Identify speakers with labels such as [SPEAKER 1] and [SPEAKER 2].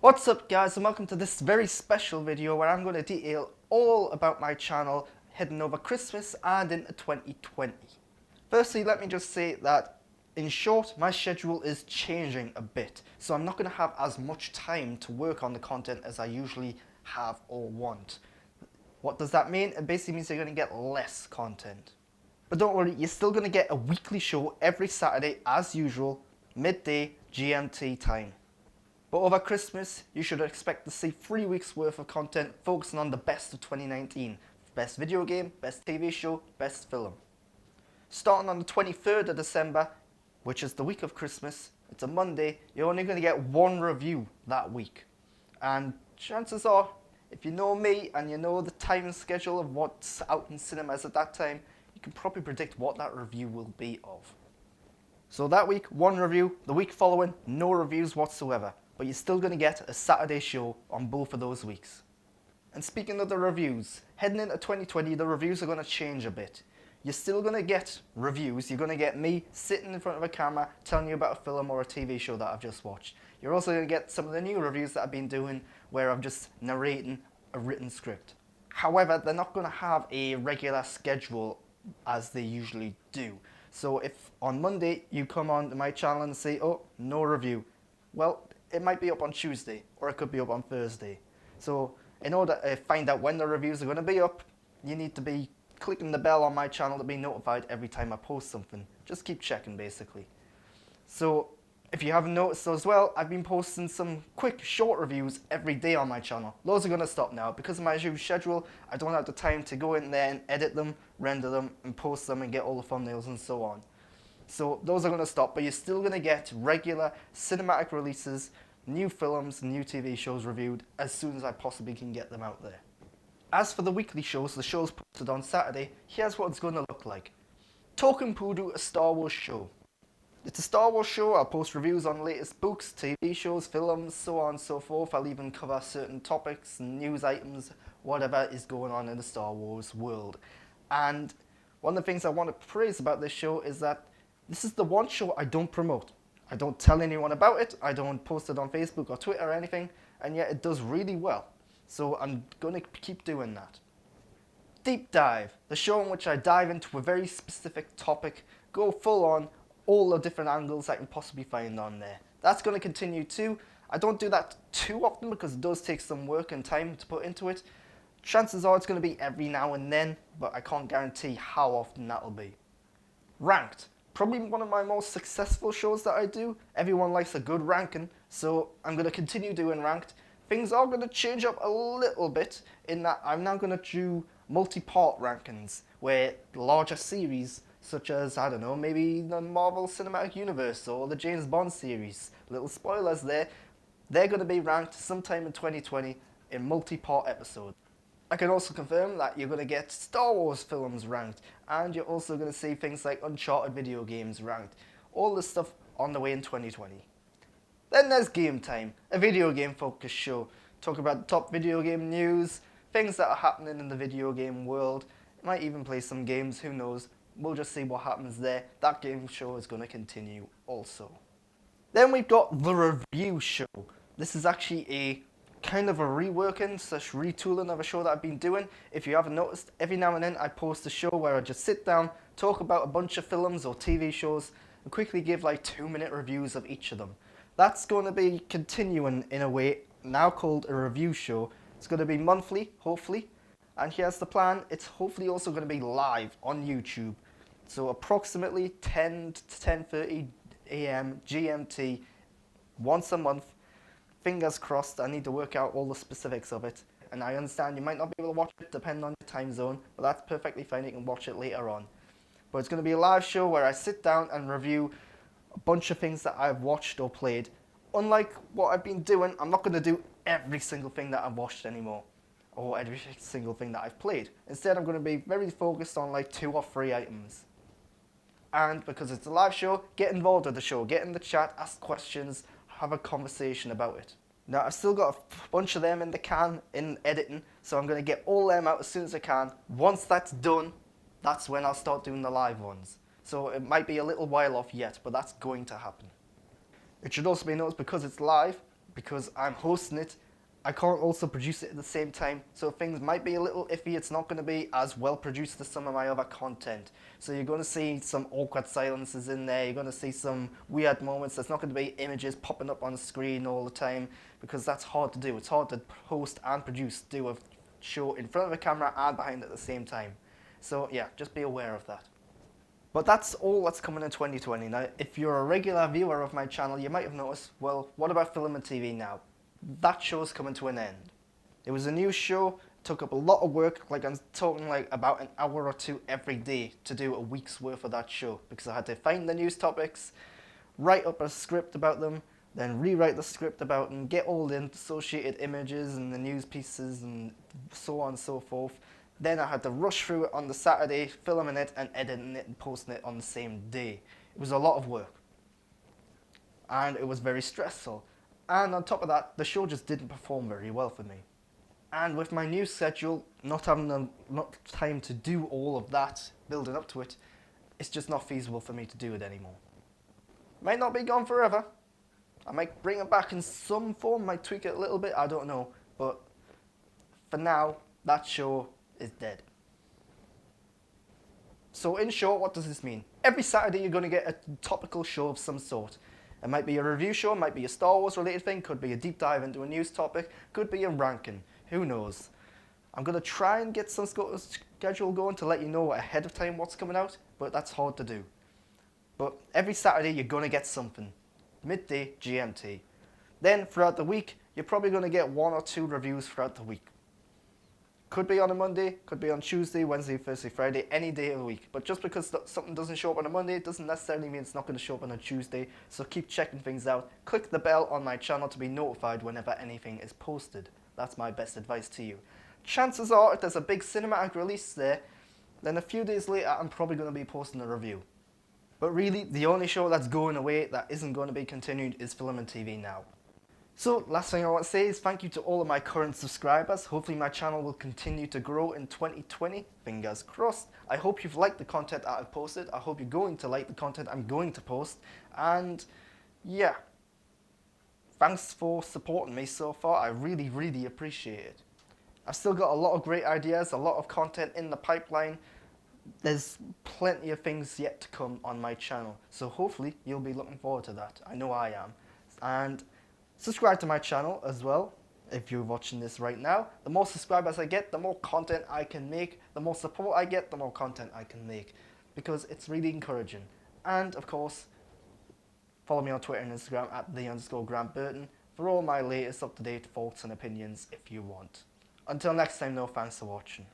[SPEAKER 1] What's up guys, and welcome to this very special video where I'm going to detail all about my channel heading over Christmas and into 2020. Firstly, let me just say that in short, my schedule is changing a bit, so I'm not going to have as much time to work on the content as I usually have or want. What does that mean? It basically means you're going to get less content. But don't worry, you're still going to get a weekly show every Saturday as usual, midday GMT time. But over Christmas, you should expect to see 3 weeks worth of content focusing on the best of 2019. Best video game, best TV show, best film. Starting on the 23rd of December, which is the week of Christmas, it's a Monday, you're only going to get one review that week. And chances are, if you know me and you know the time schedule of what's out in cinemas at that time, you can probably predict what that review will be of. So that week, one review, the week following, no reviews whatsoever. But you're still going to get a Saturday show on both of those weeks. And speaking of the reviews, heading into 2020, the reviews are going to change a bit. You're still going to get reviews. You're going to get me sitting in front of a camera telling you about a film or a TV show that I've just watched. You're also going to get some of the new reviews that I've been doing where I'm just narrating a written script. However, they're not going to have a regular schedule as they usually do. So if on Monday you come on to my channel and say, oh, no review, well, it might be up on Tuesday, or it could be up on Thursday. So in order to find out when the reviews are going to be up, you need to be clicking the bell on my channel to be notified every time I post something. Just keep checking basically. So if you haven't noticed as well, I've been posting some quick short reviews every day on my channel. Those are going to stop now. Because of my usual schedule, I don't have the time to go in there and edit them, render them, and post them and get all the thumbnails and so on. So those are going to stop, but you're still going to get regular cinematic releases, new films, new TV shows reviewed as soon as I possibly can get them out there. As for the weekly shows, the shows posted on Saturday, here's what it's going to look like. Talking Poodoo, a Star Wars show. It's a Star Wars show. I'll post reviews on latest books, TV shows, films, so on and so forth. I'll even cover certain topics, news items, whatever is going on in the Star Wars world. And one of the things I want to praise about this show is that this is the one show I don't promote. I don't tell anyone about it, I don't post it on Facebook or Twitter or anything, and yet it does really well. So I'm going to keep doing that. Deep Dive, the show in which I dive into a very specific topic, go full on, all the different angles I can possibly find on there. That's going to continue too. I don't do that too often because it does take some work and time to put into it. Chances are it's going to be every now and then, but I can't guarantee how often that'll be. Ranked. Probably one of my most successful shows that I do. Everyone likes a good ranking, so I'm going to continue doing Ranked. Things are going to change up a little bit in that I'm now going to do multi-part rankings, where larger series, such as, I don't know, maybe the Marvel Cinematic Universe or the James Bond series, little spoilers there, they're going to be ranked sometime in 2020 in multi-part episodes. I can also confirm that you're going to get Star Wars films ranked, and you're also going to see things like Uncharted video games ranked. All this stuff on the way in 2020. Then there's Game Time, a video game focused show. Talk about the top video game news, things that are happening in the video game world. Might even play some games, who knows. We'll just see what happens there. That game show is going to continue also. Then we've got the review show. This is actually a kind of a reworking / retooling of a show that I've been doing. If you haven't noticed, every now and then I post a show where I just sit down, talk about a bunch of films or TV shows, and quickly give like 2-minute reviews of each of them. That's going to be continuing in a way, now called a review show. It's going to be monthly, hopefully, and here's the plan. It's hopefully also going to be live on YouTube. So approximately 10 to 10:30 a.m. GMT once a month. Fingers crossed. I need to work out all the specifics of it. And I understand you might not be able to watch it depending on your time zone, but that's perfectly fine. You can watch it later on. But it's going to be a live show where I sit down and review a bunch of things that I've watched or played. Unlike what I've been doing, I'm not going to do every single thing that I've watched anymore, or every single thing that I've played. Instead, I'm going to be very focused on like 2 or 3 items. And because it's a live show, get involved with the show, get in the chat, ask questions, have a conversation about it. Now, I've still got a bunch of them in the can in editing, so I'm going to get all them out as soon as I can. Once that's done, that's when I'll start doing the live ones. So it might be a little while off yet, but that's going to happen. It should also be noticed, because it's live, because I'm hosting it. I can't also produce it at the same time, so things might be a little iffy. It's not going to be as well produced as some of my other content. So you're going to see some awkward silences in there, you're going to see some weird moments. There's not going to be images popping up on the screen all the time, because that's hard to do. It's hard to host and produce, do a show in front of a camera and behind at the same time. So yeah, just be aware of that. But that's all that's coming in 2020. Now, if you're a regular viewer of my channel, you might have noticed, well, what about Filament TV now? That show's coming to an end. It was a new show, took up a lot of work, like I'm talking like about an hour or two every day to do a week's worth of that show, because I had to find the news topics, write up a script about them, then rewrite the script about them, get all the associated images and the news pieces and so on and so forth. Then I had to rush through it on the Saturday, filming it and editing it and posting it on the same day. It was a lot of work. And it was very stressful. And on top of that, the show just didn't perform very well for me. And with my new schedule, not having enough time to do all of that, building up to it, it's just not feasible for me to do it anymore. Might not be gone forever. I might bring it back in some form, might tweak it a little bit, I don't know. But for now, that show is dead. So in short, what does this mean? Every Saturday you're going to get a topical show of some sort. It might be a review show, it might be a Star Wars related thing, could be a deep dive into a news topic, could be a ranking, who knows. I'm going to try and get some schedule going to let you know ahead of time what's coming out, but that's hard to do. But every Saturday you're going to get something, midday GMT. Then throughout the week, you're probably going to get 1 or 2 reviews throughout the week. Could be on a Monday, could be on Tuesday, Wednesday, Thursday, Friday, any day of the week. But just because something doesn't show up on a Monday, it doesn't necessarily mean it's not going to show up on a Tuesday. So keep checking things out. Click the bell on my channel to be notified whenever anything is posted. That's my best advice to you. Chances are, if there's a big cinematic release there, then a few days later I'm probably going to be posting a review. But really, the only show that's going away that isn't going to be continued is Filament TV now. So, last thing I want to say is thank you to all of my current subscribers. Hopefully my channel will continue to grow in 2020. Fingers crossed. I hope you've liked the content that I've posted. I hope you're going to like the content I'm going to post. And yeah, thanks for supporting me so far. I really, really appreciate it. I've still got a lot of great ideas, a lot of content in the pipeline. There's plenty of things yet to come on my channel. So hopefully you'll be looking forward to that. I know I am. And subscribe to my channel as well if you're watching this right now. The more subscribers I get, the more content I can make. The more support I get, the more content I can make. Because it's really encouraging. And of course, follow me on Twitter and Instagram at @the_Grant Burton for all my latest up-to-date thoughts and opinions if you want. Until next time though, thanks for watching.